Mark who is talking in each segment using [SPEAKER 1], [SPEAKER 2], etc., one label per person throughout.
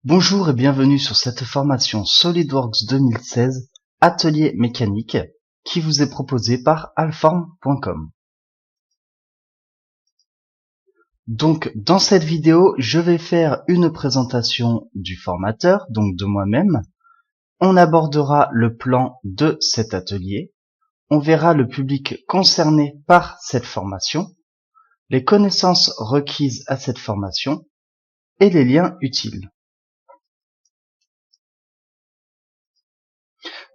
[SPEAKER 1] Bonjour et bienvenue sur cette formation SolidWorks 2016 Atelier mécanique qui vous est proposée par Alform.com. Donc dans cette vidéo, je vais faire une présentation du formateur, donc de moi-même. On abordera le plan de cet atelier. On verra le public concerné par cette formation, les connaissances requises à cette formation et les liens utiles.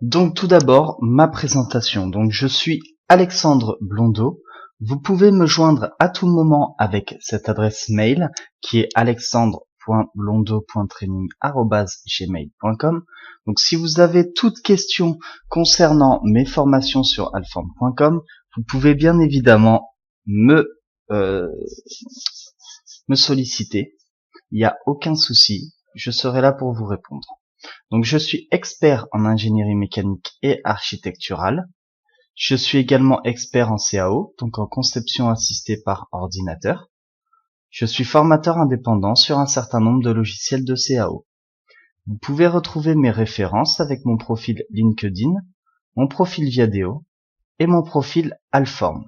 [SPEAKER 1] Donc tout d'abord, ma présentation. Donc je suis Alexandre Blondeau. Vous pouvez me joindre à tout moment avec cette adresse mail qui est alexandre.blondeau.training@gmail.com. Donc si vous avez toute question concernant mes formations sur alform.com, vous pouvez bien évidemment me solliciter. Il n'y a aucun souci, je serai là pour vous répondre. Donc je suis expert en ingénierie mécanique et architecturale. Je suis également expert en CAO, donc en conception assistée par ordinateur. Je suis formateur indépendant sur un certain nombre de logiciels de CAO. Vous pouvez retrouver mes références avec mon profil LinkedIn, mon profil Viadeo et mon profil Alform.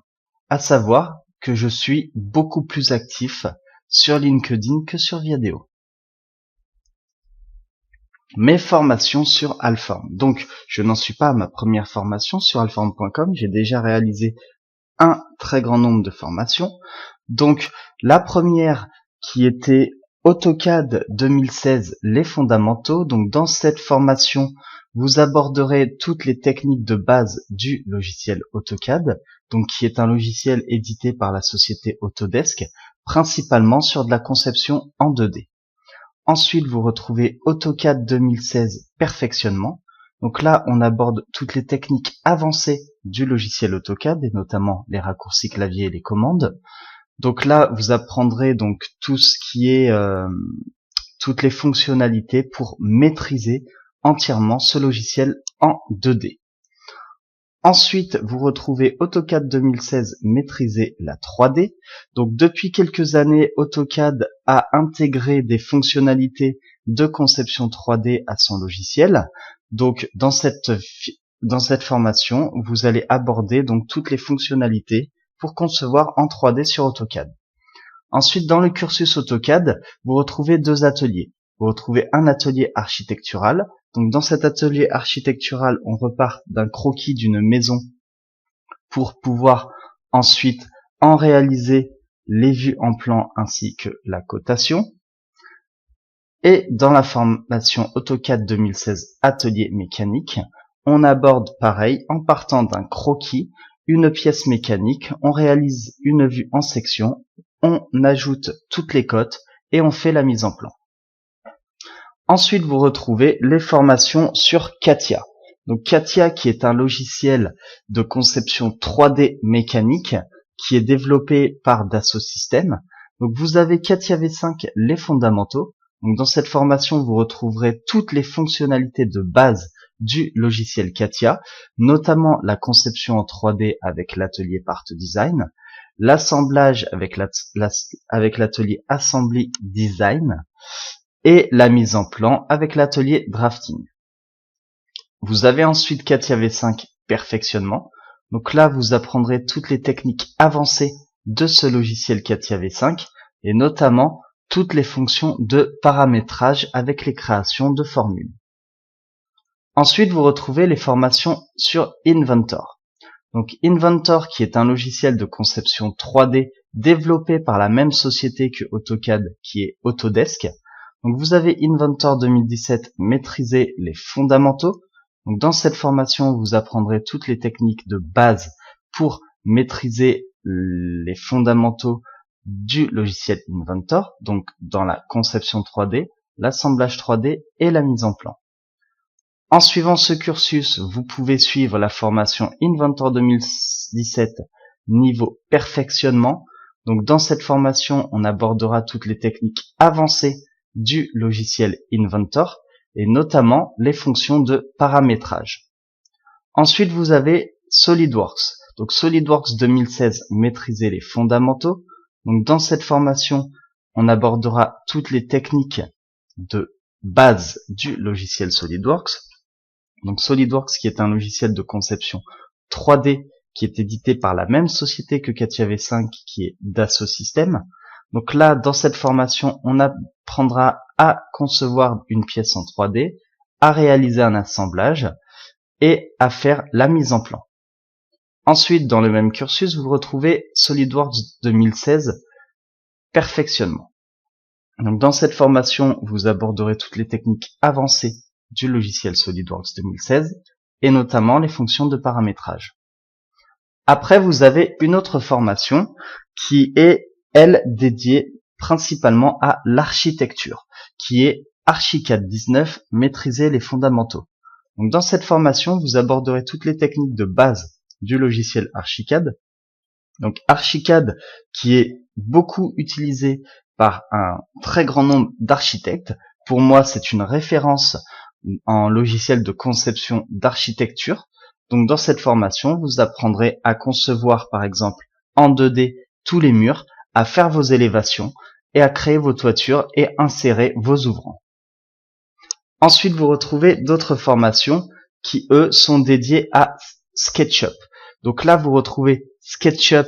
[SPEAKER 1] À savoir que je suis beaucoup plus actif sur LinkedIn que sur Viadeo. Mes formations sur Alform. Donc, je n'en suis pas à ma première formation sur alform.com. J'ai déjà réalisé un très grand nombre de formations. Donc, la première qui était AutoCAD 2016, les fondamentaux. Donc, dans cette formation, vous aborderez toutes les techniques de base du logiciel AutoCAD, donc qui est un logiciel édité par la société Autodesk, principalement sur de la conception en 2D. Ensuite, vous retrouvez AutoCAD 2016 Perfectionnement. Donc là, on aborde toutes les techniques avancées du logiciel AutoCAD et notamment les raccourcis clavier et les commandes. Donc là, vous apprendrez donc tout ce qui est toutes les fonctionnalités pour maîtriser entièrement ce logiciel en 2D. Ensuite, vous retrouvez AutoCAD 2016 Maîtriser la 3D. Donc depuis quelques années, AutoCAD a intégré des fonctionnalités de conception 3D à son logiciel. Donc dans cette formation, vous allez aborder donc toutes les fonctionnalités pour concevoir en 3D sur AutoCAD. Ensuite, dans le cursus AutoCAD, vous retrouvez deux ateliers. Vous retrouvez un atelier architectural. Donc dans cet atelier architectural, on repart d'un croquis d'une maison pour pouvoir ensuite en réaliser les vues en plan ainsi que la cotation. Et dans la formation AutoCAD 2016 Atelier mécanique, on aborde pareil en partant d'un croquis, une pièce mécanique, on réalise une vue en section, on ajoute toutes les cotes et on fait la mise en plan. Ensuite, vous retrouvez les formations sur CATIA. Donc CATIA qui est un logiciel de conception 3D mécanique qui est développé par Dassault Systèmes. Donc vous avez CATIA V5 les fondamentaux. Donc dans cette formation, vous retrouverez toutes les fonctionnalités de base du logiciel CATIA, notamment la conception en 3D avec l'atelier Part Design, l'assemblage avec l'atelier Assembly Design, et la mise en plan avec l'atelier Drafting. Vous avez ensuite CATIA V5 Perfectionnement. Donc là, vous apprendrez toutes les techniques avancées de ce logiciel CATIA V5 et notamment toutes les fonctions de paramétrage avec les créations de formules. Ensuite, vous retrouvez les formations sur Inventor. Donc Inventor qui est un logiciel de conception 3D développé par la même société que AutoCAD qui est Autodesk. Donc vous avez Inventor 2017 Maîtriser les fondamentaux. Donc dans cette formation, vous apprendrez toutes les techniques de base pour maîtriser les fondamentaux du logiciel Inventor, donc dans la conception 3D, l'assemblage 3D et la mise en plan. En suivant ce cursus, vous pouvez suivre la formation Inventor 2017 niveau perfectionnement. Donc dans cette formation, on abordera toutes les techniques avancées du logiciel Inventor et notamment les fonctions de paramétrage. Ensuite, vous avez SolidWorks. Donc SolidWorks 2016, maîtriser les fondamentaux. Donc dans cette formation, on abordera toutes les techniques de base du logiciel SolidWorks. Donc SolidWorks qui est un logiciel de conception 3D qui est édité par la même société que CATIA V5 qui est Dassault Systèmes. Donc là, dans cette formation, on apprendra à concevoir une pièce en 3D, à réaliser un assemblage et à faire la mise en plan. Ensuite, dans le même cursus, vous retrouvez SolidWorks 2016, perfectionnement. Donc dans cette formation, vous aborderez toutes les techniques avancées du logiciel SolidWorks 2016 et notamment les fonctions de paramétrage. Après, vous avez une autre formation qui est, elle, dédiée principalement à l'architecture, qui est Archicad 19, maîtriser les fondamentaux. Donc dans cette formation, vous aborderez toutes les techniques de base du logiciel Archicad. Donc Archicad qui est beaucoup utilisé par un très grand nombre d'architectes. Pour moi, c'est une référence en logiciel de conception d'architecture. Donc dans cette formation, vous apprendrez à concevoir par exemple en 2D tous les murs, à faire vos élévations et à créer vos toitures et insérer vos ouvrants. Ensuite, vous retrouvez d'autres formations qui, eux, sont dédiées à SketchUp. Donc là, vous retrouvez SketchUp,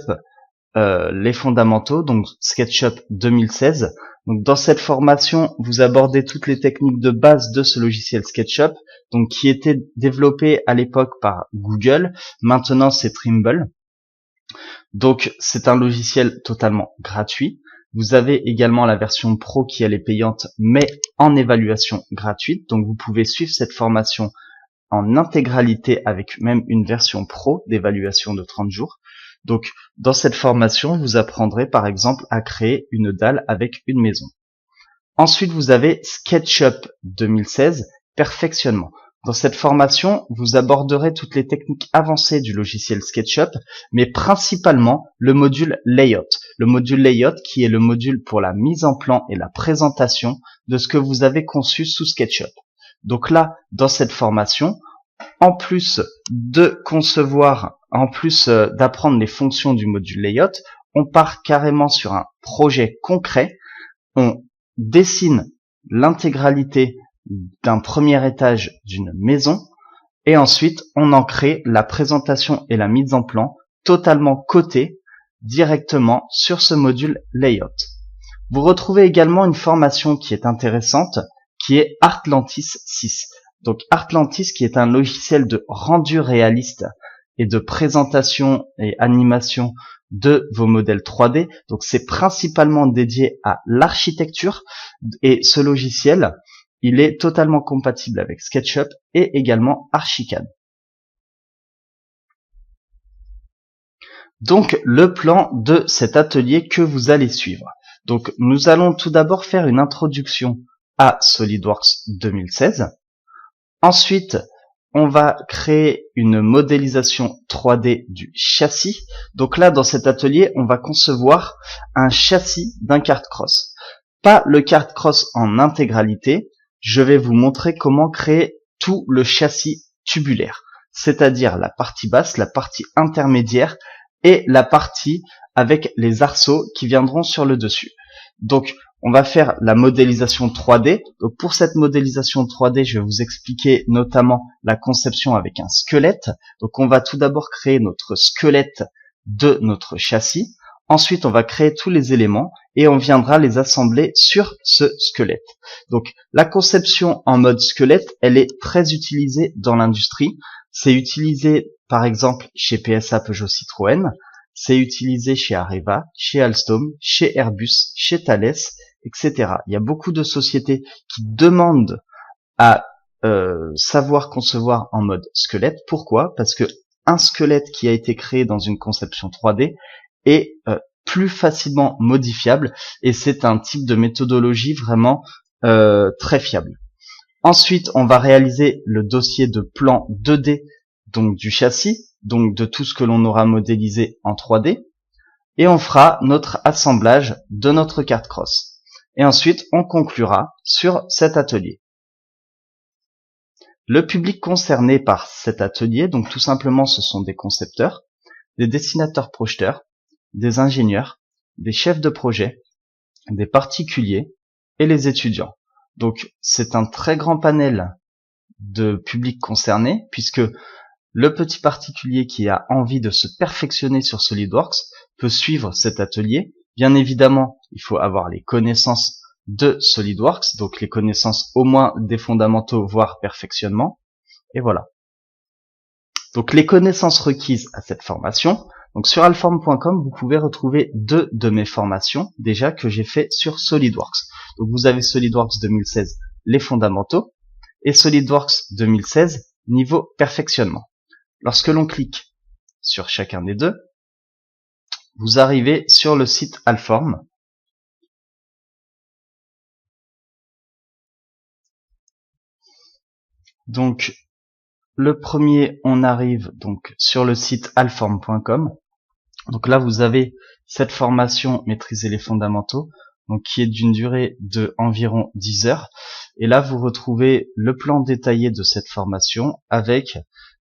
[SPEAKER 1] les fondamentaux, donc SketchUp 2016. Donc dans cette formation, vous abordez toutes les techniques de base de ce logiciel SketchUp, donc qui était développé à l'époque par Google. Maintenant, c'est Trimble. Donc c'est un logiciel totalement gratuit. Vous avez également la version pro qui elle est payante, mais en évaluation gratuite. Donc vous pouvez suivre cette formation en intégralité avec même une version pro d'évaluation de 30 jours. Donc dans cette formation, vous apprendrez par exemple à créer une dalle avec une maison. Ensuite, vous avez SketchUp 2016, perfectionnement. Dans cette formation, vous aborderez toutes les techniques avancées du logiciel SketchUp, mais principalement le module Layout. Le module Layout qui est le module pour la mise en plan et la présentation de ce que vous avez conçu sous SketchUp. Donc là, dans cette formation, en plus de concevoir, en plus d'apprendre les fonctions du module Layout, on part carrément sur un projet concret. On dessine l'intégralité d'un premier étage d'une maison et ensuite on en crée la présentation et la mise en plan totalement codée directement sur ce module Layout. Vous retrouvez également une formation qui est intéressante qui est Artlantis 6. Donc Artlantis qui est un logiciel de rendu réaliste et de présentation et animation de vos modèles 3D. Donc c'est principalement dédié à l'architecture et ce logiciel, il est totalement compatible avec SketchUp et également Archicad. Donc le plan de cet atelier que vous allez suivre. Donc nous allons tout d'abord faire une introduction à SolidWorks 2016. Ensuite, on va créer une modélisation 3D du châssis. Donc là, dans cet atelier, on va concevoir un châssis d'un kart cross. Pas le kart cross en intégralité. Je vais vous montrer comment créer tout le châssis tubulaire, c'est-à-dire la partie basse, la partie intermédiaire et la partie avec les arceaux qui viendront sur le dessus. Donc, on va faire la modélisation 3D. Donc, pour cette modélisation 3D, je vais vous expliquer notamment la conception avec un squelette. Donc, on va tout d'abord créer notre squelette de notre châssis. Ensuite, on va créer tous les éléments et on viendra les assembler sur ce squelette. Donc, la conception en mode squelette, elle est très utilisée dans l'industrie. C'est utilisé, par exemple, chez PSA Peugeot Citroën. C'est utilisé chez Areva, chez Alstom, chez Airbus, chez Thales, etc. Il y a beaucoup de sociétés qui demandent à savoir concevoir en mode squelette. Pourquoi? Parce que un squelette qui a été créé dans une conception 3D est plus facilement modifiable et c'est un type de méthodologie vraiment très fiable. Ensuite, on va réaliser le dossier de plan 2D donc du châssis, donc de tout ce que l'on aura modélisé en 3D, et on fera notre assemblage de notre kart cross. Et ensuite, on conclura sur cet atelier. Le public concerné par cet atelier, donc tout simplement, ce sont des concepteurs, des dessinateurs projeteurs, des ingénieurs, des chefs de projet, des particuliers et les étudiants. Donc c'est un très grand panel de public concerné, puisque le petit particulier qui a envie de se perfectionner sur SolidWorks peut suivre cet atelier. Bien évidemment, il faut avoir les connaissances de SolidWorks, donc les connaissances au moins des fondamentaux, voire perfectionnement. Et voilà. Donc les connaissances requises à cette formation. Donc sur alform.com, vous pouvez retrouver 2 de mes formations déjà que j'ai fait sur SolidWorks. Donc vous avez SolidWorks 2016, les fondamentaux, et SolidWorks 2016, niveau perfectionnement. Lorsque l'on clique sur chacun des deux, vous arrivez sur le site Alform. Donc le premier, on arrive donc sur le site alform.com. Donc là, vous avez cette formation Maîtriser les fondamentaux, donc qui est d'une durée de environ 10 heures. Et là, vous retrouvez le plan détaillé de cette formation avec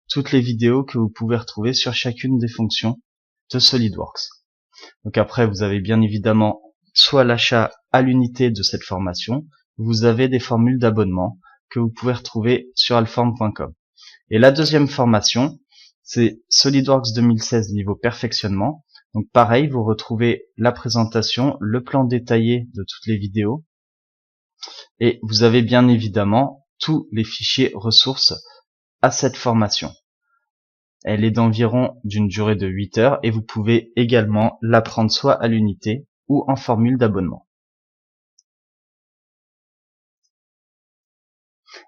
[SPEAKER 1] toutes les vidéos que vous pouvez retrouver sur chacune des fonctions de SolidWorks. Donc après, vous avez bien évidemment soit l'achat à l'unité de cette formation, vous avez des formules d'abonnement que vous pouvez retrouver sur alform.com. Et la deuxième formation, c'est SolidWorks 2016 niveau perfectionnement. Donc pareil, vous retrouvez la présentation, le plan détaillé de toutes les vidéos. Et vous avez bien évidemment tous les fichiers ressources à cette formation. Elle est d'environ d'une durée de 8 heures et vous pouvez également la prendre soit à l'unité ou en formule d'abonnement.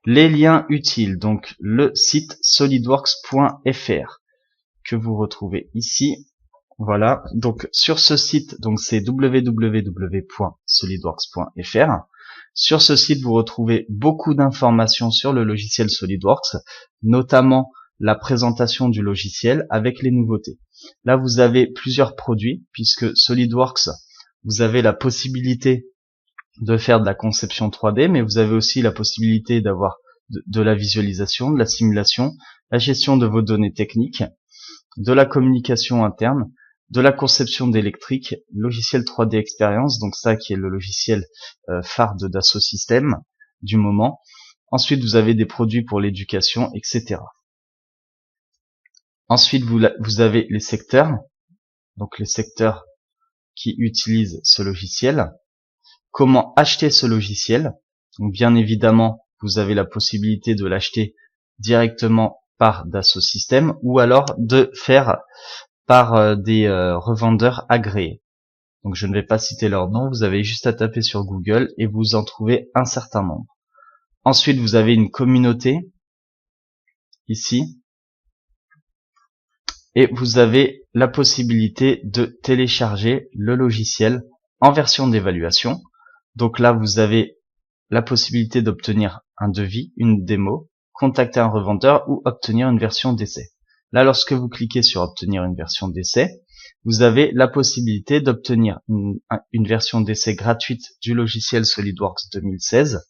[SPEAKER 1] Les liens utiles, donc le site solidworks.fr que vous retrouvez ici. Voilà, donc sur ce site, donc c'est www.solidworks.fr. Sur ce site, vous retrouvez beaucoup d'informations sur le logiciel SolidWorks, notamment la présentation du logiciel avec les nouveautés. Là, vous avez plusieurs produits, puisque SolidWorks, vous avez la possibilité de faire de la conception 3D, mais vous avez aussi la possibilité d'avoir de la visualisation, de la simulation, la gestion de vos données techniques, de la communication interne, de la conception d'électrique, logiciel 3D Experience, donc ça qui est le logiciel phare de Dassault Systèmes du moment. Ensuite, vous avez des produits pour l'éducation, etc. Ensuite, vous avez les secteurs, donc les secteurs qui utilisent ce logiciel. Comment acheter ce logiciel? Donc bien évidemment, vous avez la possibilité de l'acheter directement par Dassault Systèmes ou alors de faire par des revendeurs agréés. Donc je ne vais pas citer leur nom, vous avez juste à taper sur Google et vous en trouvez un certain nombre. Ensuite, vous avez une communauté ici et vous avez la possibilité de télécharger le logiciel en version d'évaluation. Donc là, vous avez la possibilité d'obtenir un devis, une démo, contacter un revendeur ou obtenir une version d'essai. Là, lorsque vous cliquez sur obtenir une version d'essai, vous avez la possibilité d'obtenir une version d'essai gratuite du logiciel SolidWorks 2016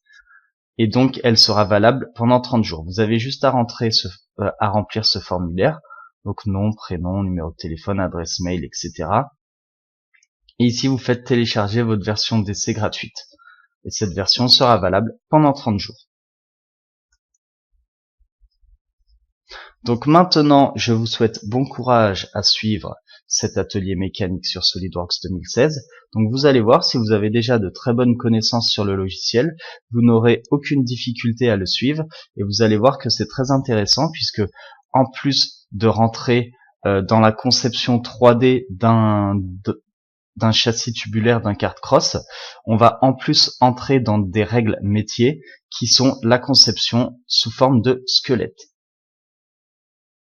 [SPEAKER 1] et donc elle sera valable pendant 30 jours. Vous avez juste à remplir ce formulaire, donc nom, prénom, numéro de téléphone, adresse mail, etc. Et ici, vous faites télécharger votre version d'essai gratuite. Et cette version sera valable pendant 30 jours. Donc maintenant, je vous souhaite bon courage à suivre cet atelier mécanique sur SolidWorks 2016. Donc vous allez voir, si vous avez déjà de très bonnes connaissances sur le logiciel, vous n'aurez aucune difficulté à le suivre. Et vous allez voir que c'est très intéressant puisque en plus de rentrer dans la conception 3D d'un châssis tubulaire d'un kart cross, on va en plus entrer dans des règles métiers qui sont la conception sous forme de squelette.